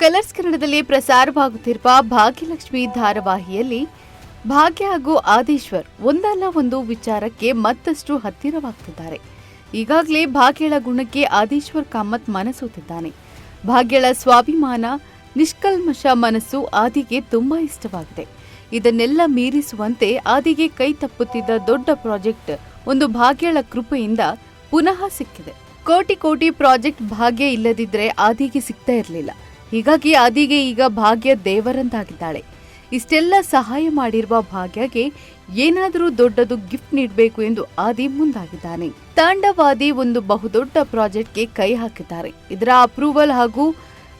Colours ಕನ್ನಡದಲ್ಲಿ ಪ್ರಸಾರವಾಗುತ್ತಿರುವ ಭಾಗ್ಯಲಕ್ಷ್ಮಿ ಧಾರಾವಾಹಿಯಲ್ಲಿ ಭಾಗ್ಯ ಹಾಗೂ ಆದೀಶ್ವರ್ ಒಂದಲ್ಲ ಒಂದು ವಿಚಾರಕ್ಕೆ ಮತ್ತಷ್ಟು ಹತ್ತಿರವಾಗ್ತಿದ್ದಾರೆ. ಈಗಾಗಲೇ ಭಾಗ್ಯಳ ಗುಣಕ್ಕೆ ಆದೀಶ್ವರ್ ಕಾಮತ್ ಮನಸೋತಿದ್ದಾನೆ. ಭಾಗ್ಯಳ ಸ್ವಾಭಿಮಾನ, ನಿಷ್ಕಲ್ಮಶ ಮನಸ್ಸು ಆದಿಗೆ ತುಂಬಾ ಇಷ್ಟವಾಗಿದೆ. ಇದನ್ನೆಲ್ಲ ಮೀರಿಸುವಂತೆ ಆದಿಗೆ ಕೈ ತಪ್ಪುತ್ತಿದ್ದ ದೊಡ್ಡ ಪ್ರಾಜೆಕ್ಟ್ ಒಂದು ಭಾಗ್ಯಳ ಕೃಪೆಯಿಂದ ಪುನಃ ಸಿಕ್ಕಿದೆ. ಕೋಟಿ ಪ್ರಾಜೆಕ್ಟ್ ಭಾಗ್ಯ ಇಲ್ಲದಿದ್ರೆ ಆದಿಗೆ ಸಿಗ್ತಾ ಇರಲಿಲ್ಲ. ಹೀಗಾಗಿ ಆದಿಗೆ ಈಗ ಭಾಗ್ಯ ದೇವರಂತಾಗಿದ್ದಾಳೆ. ಇಷ್ಟೆಲ್ಲ ಸಹಾಯ ಮಾಡಿರುವ ಭಾಗ್ಯಗೆ ಏನಾದರೂ ದೊಡ್ಡದು ಗಿಫ್ಟ್ ನೀಡಬೇಕು ಎಂದು ಆದಿ ಮುಂದಾಗಿದ್ದಾನೆ. ತಾಂಡವಾದಿ ಒಂದು ಬಹುದೊಡ್ಡ ಪ್ರಾಜೆಕ್ಟ್ಗೆ ಕೈ ಹಾಕಿದ್ದಾರೆ. ಇದರ ಅಪ್ರೂವಲ್ ಹಾಗೂ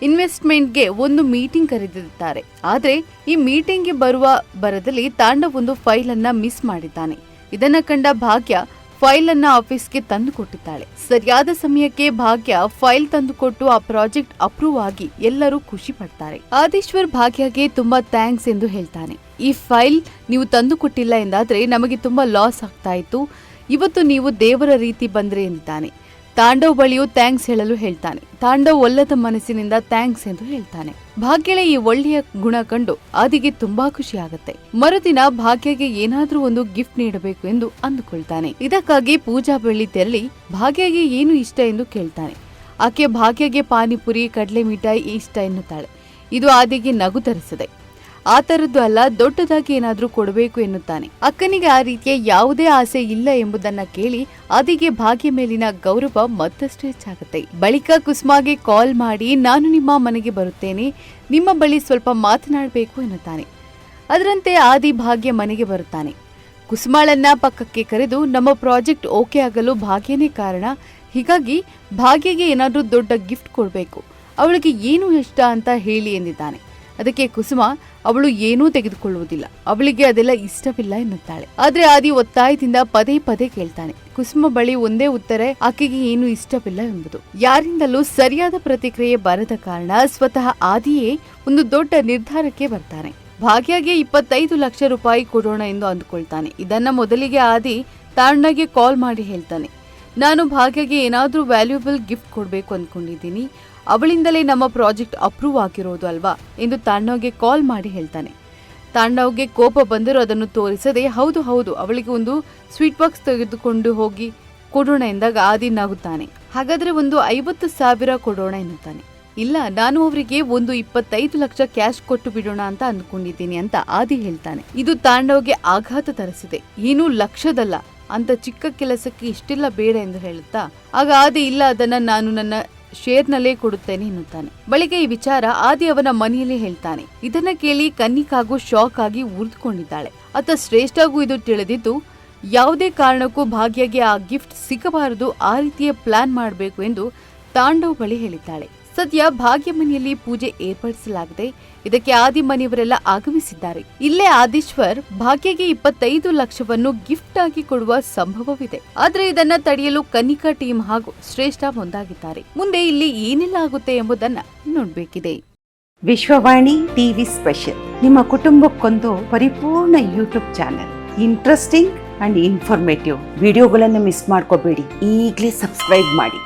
ಇನ್ವೆಸ್ಟ್ಮೆಂಟ್ಗೆ ಒಂದು ಮೀಟಿಂಗ್ ಕರೆದಿದ್ದಾರೆ. ಆದರೆ ಈ ಮೀಟಿಂಗ್ಗೆ ಬರುವ ಬರದಲ್ಲಿ ತಾಂಡವ್ ಒಂದು ಫೈಲ್ ಅನ್ನ ಮಿಸ್ ಮಾಡಿದ್ದಾನೆ. ಇದನ್ನ ಕಂಡ ಭಾಗ್ಯ ಫೈಲ್ ಅನ್ನ ಆಫೀಸ್ಗೆ ತಂದು ಕೊಟ್ಟಿದ್ದಾಳೆ. ಸರಿಯಾದ ಸಮಯಕ್ಕೆ ಭಾಗ್ಯ ಫೈಲ್ ತಂದುಕೊಟ್ಟು ಆ ಪ್ರಾಜೆಕ್ಟ್ ಅಪ್ರೂವ್ ಆಗಿ ಎಲ್ಲರೂ ಖುಷಿ ಪಡ್ತಾರೆ. ಆದೀಶ್ವರ್ ಭಾಗ್ಯಗೆ ತುಂಬಾ ಥ್ಯಾಂಕ್ಸ್ ಎಂದು ಹೇಳ್ತಾನೆ. ಈ ಫೈಲ್ ನೀವು ತಂದು ಕೊಟ್ಟಿಲ್ಲ ಎಂದಾದ್ರೆ ನಮಗೆ ತುಂಬಾ ಲಾಸ್ ಆಗ್ತಾ ಇತ್ತು. ಇವತ್ತು ನೀವು ದೇವರ ರೀತಿ ಬಂದ್ರೆ ಎಂದಿದ್ದಾನೆ. ತಾಂಡವ್ ಬಳಿಯೂ ಥ್ಯಾಂಕ್ಸ್ ಹೇಳಲು ಹೇಳ್ತಾನೆ. ತಾಂಡವ್ ಒಲ್ಲದ ಮನಸ್ಸಿನಿಂದ ಥ್ಯಾಂಕ್ಸ್ ಎಂದು ಹೇಳ್ತಾನೆ. ಭಾಗ್ಯಳ ಈ ಒಳ್ಳೆಯ ಗುಣ ಕಂಡು ಆದಿಗೆ ತುಂಬಾ ಖುಷಿ ಆಗುತ್ತೆ. ಮರುದಿನ ಭಾಗ್ಯಗೆ ಏನಾದ್ರೂ ಒಂದು ಗಿಫ್ಟ್ ನೀಡಬೇಕು ಎಂದು ಅಂದುಕೊಳ್ತಾನೆ. ಇದಕ್ಕಾಗಿ ಪೂಜಾ ಬಳಿ ತೆರಳಿ ಭಾಗ್ಯಗೆ ಏನು ಇಷ್ಟ ಎಂದು ಕೇಳ್ತಾನೆ. ಆಕೆ ಭಾಗ್ಯಗೆ ಪಾನಿಪುರಿ, ಕಡಲೆ ಮಿಠಾಯಿ ಇಷ್ಟ ಎನ್ನುತ್ತಾಳೆ. ಇದು ಆದಿಗೆ ನಗು ತರಿಸಿದೆ. ಆ ತರದ್ದು ಅಲ್ಲ, ದೊಡ್ಡದಾಗಿ ಏನಾದ್ರೂ ಕೊಡಬೇಕು ಎನ್ನುತ್ತಾನೆ. ಅಕ್ಕನಿಗೆ ಆ ರೀತಿಯ ಯಾವುದೇ ಆಸೆ ಇಲ್ಲ ಎಂಬುದನ್ನ ಕೇಳಿ ಆದಿಗೆ ಭಾಗ್ಯ ಮೇಲಿನ ಗೌರವ ಮತ್ತಷ್ಟು ಹೆಚ್ಚಾಗುತ್ತೆ. ಬಳಿಕ ಕುಸುಮಾಗೆ ಕಾಲ್ ಮಾಡಿ, ನಾನು ನಿಮ್ಮ ಮನೆಗೆ ಬರುತ್ತೇನೆ, ನಿಮ್ಮ ಬಳಿ ಸ್ವಲ್ಪ ಮಾತನಾಡಬೇಕು ಎನ್ನುತ್ತಾನೆ. ಅದರಂತೆ ಆದಿ ಭಾಗ್ಯ ಮನೆಗೆ ಬರುತ್ತಾನೆ. ಕುಸುಮಾಳನ್ನ ಪಕ್ಕಕ್ಕೆ ಕರೆದು, ನಮ್ಮ ಪ್ರಾಜೆಕ್ಟ್ ಓಕೆ ಆಗಲು ಭಾಗ್ಯನೇ ಕಾರಣ, ಹೀಗಾಗಿ ಭಾಗ್ಯಗೆ ಏನಾದ್ರೂ ದೊಡ್ಡ ಗಿಫ್ಟ್ ಕೊಡಬೇಕು, ಅವಳಿಗೆ ಏನು ಇಷ್ಟ ಅಂತ ಹೇಳಿ ಎಂದಿದ್ದಾನೆ. ಅದಕ್ಕೆ ಕುಸುಮ, ಅವಳು ಏನೂ ತೆಗೆದುಕೊಳ್ಳುವುದಿಲ್ಲ, ಅವಳಿಗೆ ಅದೆಲ್ಲ ಇಷ್ಟವಿಲ್ಲ ಎನ್ನುತ್ತಾಳೆ. ಆದ್ರೆ ಆದಿ ಒತ್ತಾಯದಿಂದ ಪದೇ ಪದೇ ಕೇಳ್ತಾನೆ. ಕುಸುಮ ಬಳಿ ಒಂದೇ ಉತ್ತರ, ಆಕೆಗೆ ಏನು ಇಷ್ಟವಿಲ್ಲ ಎಂಬುದು. ಯಾರಿಂದಲೂ ಸರಿಯಾದ ಪ್ರತಿಕ್ರಿಯೆ ಬರದ ಕಾರಣ ಸ್ವತಃ ಆದಿಯೇ ಒಂದು ದೊಡ್ಡ ನಿರ್ಧಾರಕ್ಕೆ ಬರ್ತಾನೆ. ಭಾಗ್ಯಗೆ 25 ಲಕ್ಷ ರೂಪಾಯಿ ಕೊಡೋಣ ಎಂದು ಅಂದುಕೊಳ್ತಾನೆ. ಇದನ್ನ ಮೊದಲಿಗೆ ಆದಿ ತಾಂಡಗೆ ಕಾಲ್ ಮಾಡಿ ಹೇಳ್ತಾನೆ. ನಾನು ಭಾಗ್ಯಗೆ ಏನಾದ್ರೂ ವ್ಯಾಲ್ಯೂಬಲ್ ಗಿಫ್ಟ್ ಕೊಡಬೇಕು ಅಂದ್ಕೊಂಡಿದ್ದೀನಿ, ಅವಳಿಂದಲೇ ನಮ್ಮ ಪ್ರಾಜೆಕ್ಟ್ ಅಪ್ರೂವ್ ಆಗಿರೋದು ಅಲ್ವಾ ಎಂದು ತಾಂಡವ್ಗೆ ಕಾಲ್ ಮಾಡಿ ಹೇಳ್ತಾನೆ. ತಾಂಡವ್ಗೆ ಕೋಪ ಬಂದರೂ ಅದನ್ನು ತೋರಿಸದೆ, ಹೌದು ಅವಳಿಗೆ ಒಂದು ಸ್ವೀಟ್ ಬಾಕ್ಸ್ ತೆಗೆದುಕೊಂಡು ಹೋಗಿ ಕೊಡೋಣ ಎಂದಾಗ ಆದಿ ನಗುತ್ತಾನೆ. ಹಾಗಾದ್ರೆ ಒಂದು 50,000 ಕೊಡೋಣ ಎನ್ನುತ್ತಾನೆ. ಇಲ್ಲ, ನಾನು ಅವರಿಗೆ ಒಂದು 25 ಲಕ್ಷ ಕ್ಯಾಶ್ ಕೊಟ್ಟು ಬಿಡೋಣ ಅಂತ ಅಂದ್ಕೊಂಡಿದ್ದೀನಿ ಅಂತ ಆದಿ ಹೇಳ್ತಾನೆ. ಇದು ತಾಂಡವ್ಗೆ ಆಘಾತ ತರಿಸಿದೆ. ಏನೂ ಲಕ್ಷದಲ್ಲ, ಅಂತ ಚಿಕ್ಕ ಕೆಲಸಕ್ಕೆ ಇಷ್ಟೆಲ್ಲ ಬೇಡ ಎಂದು ಹೇಳುತ್ತಾ ಆಗ ಆದಿ, ಇಲ್ಲ, ಅದನ್ನ ನಾನು ನನ್ನ ಶೇರ್ನಲ್ಲೇ ಕೊಡುತ್ತೇನೆ ಎನ್ನುತ್ತಾನೆ. ಬಳಿಕ ಈ ವಿಚಾರ ಆದಿ ಅವನ ಮನೆಯಲ್ಲಿ ಹೇಳ್ತಾನೆ. ಇದನ್ನ ಕೇಳಿ ಕನ್ನಿಕಾಗೂ ಶಾಕ್ ಆಗಿ ಉರಿದುಕೊಂಡಿದ್ದಾಳೆ. ಆತ ಶ್ರೇಷ್ಠಗೂ ಇದು ತಿಳಿದಿದ್ದು ಯಾವುದೇ ಕಾರಣಕ್ಕೂ ಭಾಗ್ಯಗೆ ಆ ಗಿಫ್ಟ್ ಸಿಗಬಾರದು, ಆ ರೀತಿಯ ಪ್ಲಾನ್ ಮಾಡಬೇಕು ಎಂದು ತಾಂಡವ್ ಬಳಿ ಹೇಳಿದ್ದಾಳೆ. ಸದ್ಯ ಭಾಗ್ಯ ಮನೆಯಲ್ಲಿ ಪೂಜೆ ಏರ್ಪಡಿಸಲಾಗಿದೆ. ಇದಕ್ಕೆ ಆದಿ ಮನೆಯವರೆಲ್ಲ ಆಗಮಿಸಿದ್ದಾರೆ. ಇಲ್ಲೇ ಆದೀಶ್ವರ್ ಭಾಗ್ಯಗೆ 25 ಲಕ್ಷವನ್ನು ಗಿಫ್ಟ್ ಆಗಿ ಕೊಡುವ ಸಂಭವವಿದೆ. ಆದ್ರೆ ಇದನ್ನ ತಡೆಯಲು ಕನ್ನಿಕಾ ಟೀಮ್ ಹಾಗೂ ಶ್ರೇಷ್ಠ ಮುಂದಾಗಿದ್ದಾರೆ. ಮುಂದೆ ಇಲ್ಲಿ ಏನೆಲ್ಲ ಆಗುತ್ತೆ ಎಂಬುದನ್ನ ನೋಡ್ಬೇಕಿದೆ. ವಿಶ್ವವಾಣಿ ಟಿವಿ ಸ್ಪೆಷಲ್ ನಿಮ್ಮ ಕುಟುಂಬಕ್ಕೊಂದು ಪರಿಪೂರ್ಣ YouTube channel. Interesting and informative ವಿಡಿಯೋಗಳನ್ನು ಮಿಸ್ ಮಾಡ್ಕೋಬೇಡಿ. ಈಗಲೇ ಸಬ್ಸ್ಕ್ರೈಬ್ ಮಾಡಿ.